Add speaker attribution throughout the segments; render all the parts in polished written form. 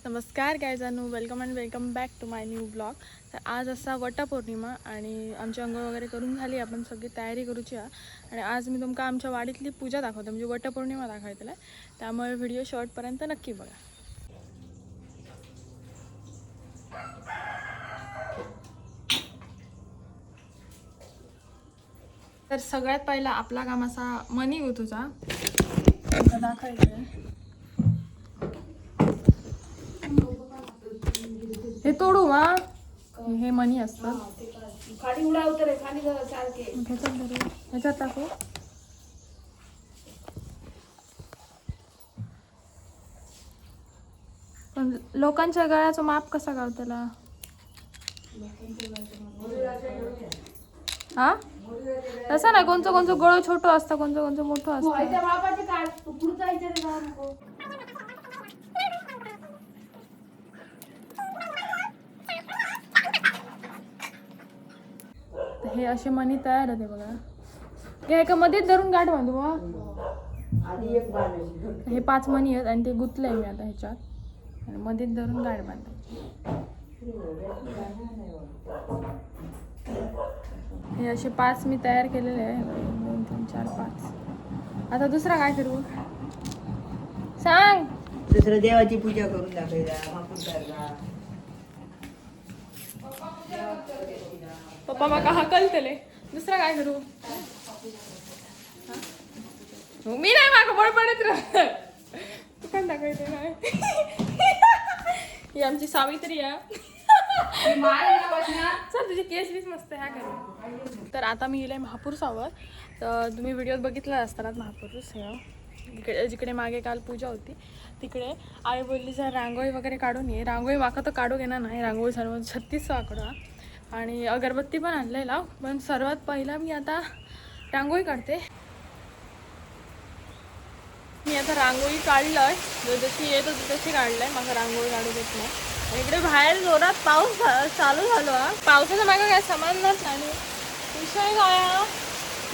Speaker 1: नमस्कार गायजानू, welcome and welcome back to my new blog. तर आज असा वटपौर्णिमा आणि आमची अंघोळ वगैरे करून झाली. आपण सगळी तयारी करूची आणि आज मी तुमका आमच्या वाडीतली पूजा दाखवते, म्हणजे वटपौर्णिमा दाखवतेला. त्यामुळे व्हिडिओ शेवटपर्यंत नक्की बघा. तर सगळ्यात पहिला आपला काम असा मनी गुतूचा दाखवायचं. हे तोडू मा हे मनी असतात
Speaker 2: खाली उडावतं रे, खाली सारखे
Speaker 1: ह्याच्यात टाकू. पण लोकांच्या गळ्याचं माप कसा गाव त्याला हा तसं नाही. कोणचं कोणचं गळ छोटं असतं, कोणचं मोठं असतं.
Speaker 2: त्या बापाचे काढ, तू पुढचा विचार जाऊ नको.
Speaker 1: हे असे मनी तयार होते बघा. हे एका मध्येच धरून गाठ बांधू मग.
Speaker 2: आधी एक बांधायची.
Speaker 1: हे 5 मनी आहेत आणि ते गुतले मी आता ह्याच्यात आणि मध्येच धरून गाठ बांधायची. हे असे 5 मी तयार केलेले आहे. 1 2 3 4 5. आता दुसरा काय करू सांग.
Speaker 2: दुसरं देवाची पूजा करून दाखवायला
Speaker 1: पप्पा माका हकलतले. दुसरा काय करू. मी नाही मागं बडबडत राह. तू पण दाखवायचं काय. ही आमची सावित्री आहे. सर तुझे केस बीस मस्त ह्या करू. तर आता मी गेले महापुरुषावर. तर तुम्ही व्हिडिओत बघितला असताना महापुरुष हे इकडे जिकडे मागे काल पूजा होती तिकडे आई बोलली जर रांगोळी वगैरे काढून ये. रांगोळी माका तर काढू घेणार नाही. रांगोळी सर्व 36 आकडा आणि अगरबत्ती पण आणलेला. पण सर्वात पहिला मी आता रांगोळी काढते. मी आता रांगोळी काढलंय, जशी येत होती तशी काढलंय. मला रांगोळी काढू देत नाही. इकडे बाहेर जोरात पाऊस चालू झालो हा. पावसाचा मागा काय समजणार नाही. विषय काय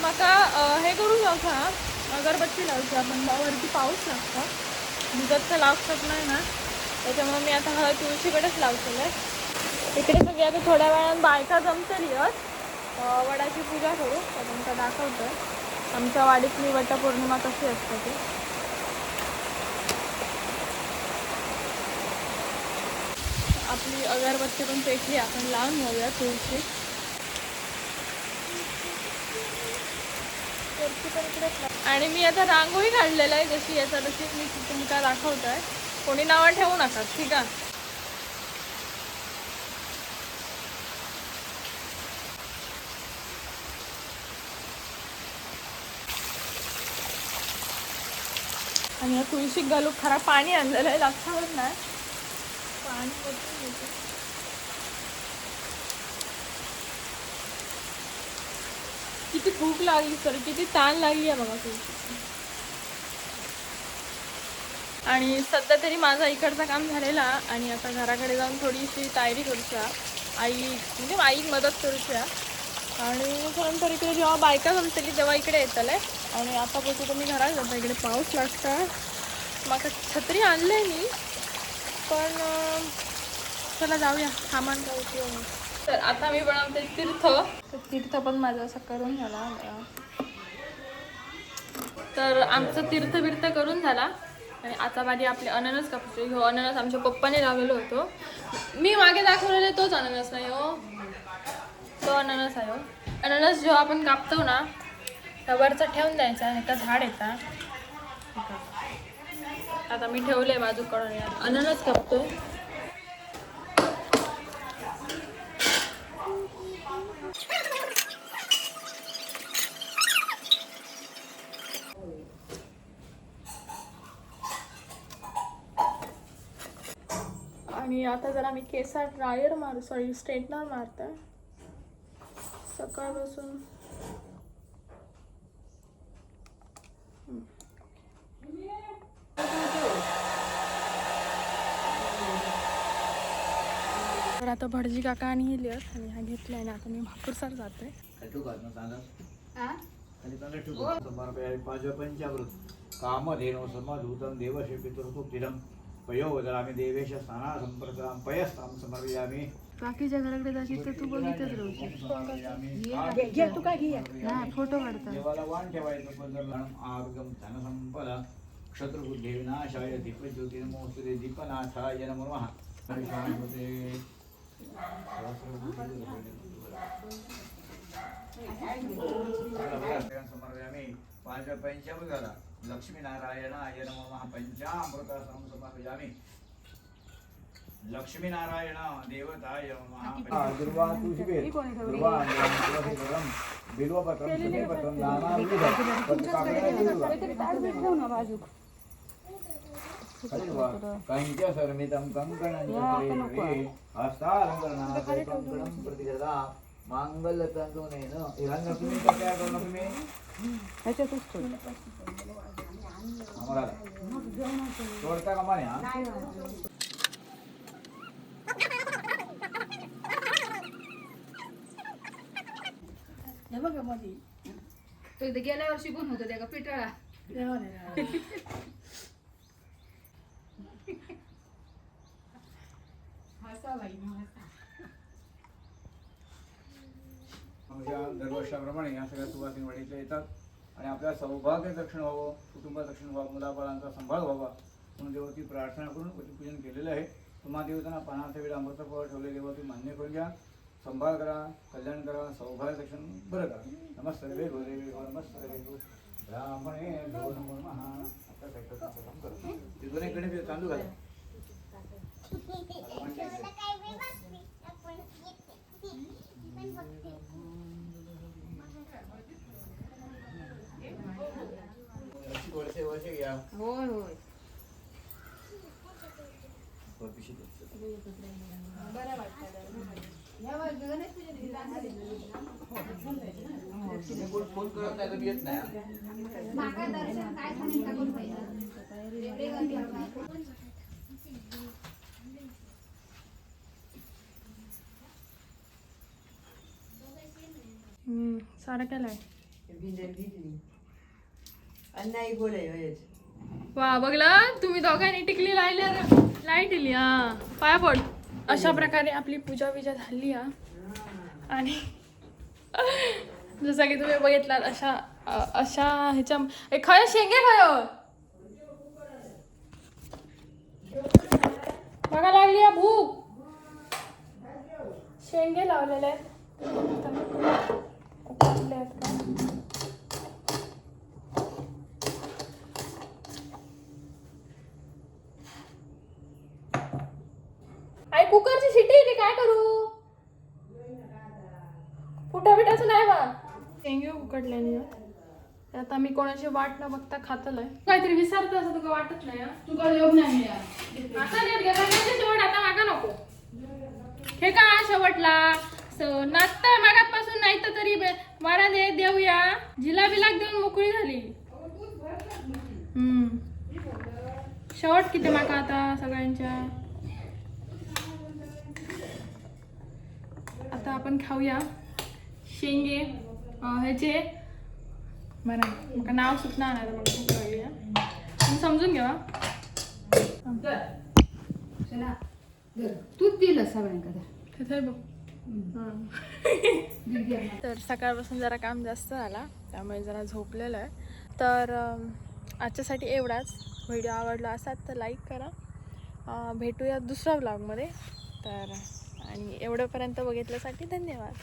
Speaker 1: माका हे करून जाऊ हा अगरबत्ती लावची. आपण वरती पाऊस लागतो, मुदत तर लावू नाही ना, त्याच्यामुळे मी आता हळद तुळशीकडेच लावलेलं आहे. इकडे सगळी आता थोड्या वेळात बायका जमतली वडाची पूजा करू. तर तुमचा दाखवतोय आमच्या वाडीतली वटपौर्णिमा कशी असते ती. आपली अगरबत्ती पण पेटली, आपण लावून घेऊया तुळशी. आणि मी आता रांगोळी काढलेलं आहे जशी याचा तशी मी तुमका दाखवतोय. कोणी नावं ठेवू नका, ठीक आहे. आणि या तुळशी घालू खरा पाणी आणलेलं आहे, लक्षात नाही. पाणी ओतून घेते. किती भूक लागली सर, किती ताण लागली आहे बघा तुळशी. आणि सध्या तरी माझा इकडचं काम झालेला आणि आता घराकडे जाऊन थोडीशी तयारी करूची. आई म्हणजे आईक मदत करूची आणि नंतर इकडे जेव्हा बायका जमतली तेव्हा इकडे येतले. आणि आता बघू तर मी घरात जातो. इकडे पाऊस लागता. मग छत्री आणले मी, पण चला जाऊया, सामान काय उपयोग. तर आता मी बनवते तीर्थ. तर तीर्थ पण माझं असं करून झाला. तर आमचं तीर्थ करून झाला आणि आता माझी आपले अननस कापतो. हो अननस आमच्या पप्पाने लावलेलो होतो. मी मागे दाखवलेले तोच अननस नाही हो, तो अननस आहे हो. अननस जेव्हा आपण कापतो ना वरचा ठेवून द्यायचा आणि का झाड येतात. आता मी ठेवले बाजूकडून अननस कापतो. आणि आता जरा मी केसात ड्रायर स्ट्रेटनर मारते सकाळपासून. तर आता भटजी काका आणि हिलियस आणि हा घेतलाय ना. आता मी महापुरसार जाते.
Speaker 3: कामधेनो समधूतं देवशे पितृतुक्तिदं पयो ददामि देवेश स्नाना संप्रदां पयस्तां समर्पयामि
Speaker 1: बाकीच्या घराकडे जाशील तर तू बघितच राहू
Speaker 2: घे तू काय घे
Speaker 1: फोटो काढतात
Speaker 3: देवाला वाण ठेवायचं पदरलाम आर्गम धनसंपदा शत्रुबुद्धी विनाशाय दीपज्योती नमोस्तुते दीपनाथाय नमो नमः शांतते समर्पयामि पंचामृताला लक्ष्मीनारायणाय नमो नमः पंचामृतासनं समर्पयामि लक्ष्मीनारायण देवताय नमः दुर्वा तुषिबे दुर्वा अंगम बिल्वपत्रं सुनेपत्रं नानाविध कंच सर्मितं कंकणं हस्तालंकरणाय कंकणं प्रतिगदा मांगल्यतंतुनेन इरांना तुम्ही तयार करू तुम्ही
Speaker 2: ह्याच्यातच ठेव
Speaker 3: आम्हाला तोडता का माने हा
Speaker 2: हे बघ मध्ये
Speaker 4: तो इथे गेल्या वर्षी कोण होतं त्या का पिटाळा
Speaker 3: दरवर्षाप्रमाणे या सगळ्या सुवासिनी वाढीतल्या येतात आणि आपल्या सौभाग्य रक्षण व्हावं कुटुंब रक्षण व्हावं मुलाबाळांचा सांभाळ व्हावा म्हणून देवाची प्रार्थना करून पूजन केलेलं आहे तुम्हा देवतांना पानाचा वेळ अमृतफळ ठेवले देवाची मान्य करून घ्या संभाळ करा कल्याण करा सौभाग्य रक्षण बरं करा नमस्ते गो देवी नमस्ते गो ब्राह्मणे गो नमो नमः आता काम करा तिकडे तांदूळ घाला वर्षे घ्या
Speaker 4: होय होय बरं
Speaker 3: फोन करत नाही तर येत नाही
Speaker 1: सारा केलाय
Speaker 2: अन्नाई बोलाय
Speaker 1: वा बघला तुम्ही दोघांनी टिकली लाईट दिली हा पाया पड अशा प्रकारे आपली पूजा विजा झाली हा आणि जसं की तुम्ही बघितलात अशा ह्याच्या खय शेंगे खय बघा लागली हा भूक शेंगे लावलेले आहेत आई कुकरची शिट्टी येते काय करू फुटा बिटाचं नाही बा शेंगे उकडल्याने आता मी कोणाची वाट न बघता खातलंय काहीतरी विसरत असं तुका वाटत नाही
Speaker 4: तुका योग नाही
Speaker 1: आता नेट गेला शेवट आता मागा नको हे का शेवटला नाचताय मागापासून नाही तर तरी मारा दे देऊया जिलाबिलाक देऊन मोकळी झाली शेवट किती माका आता सगळ्यांच्या आता आपण खाऊया शेंगे ह्याचे मला नाव सुचणार नाही मग भूक लागली तुम्ही समजून घ्या
Speaker 4: तूच दिलं सगळ्यांकडे
Speaker 1: बघ तर सकाळपासून जरा काम जास्त झाला त्यामुळे जरा झोपलेलं आहे तर आजच्यासाठी एवढाच व्हिडिओ आवडला असाल तर लाईक करा भेटूया दुसऱ्या ब्लॉगमध्ये तर आणि एवढ्यापर्यंत बघितल्यासाठी धन्यवाद.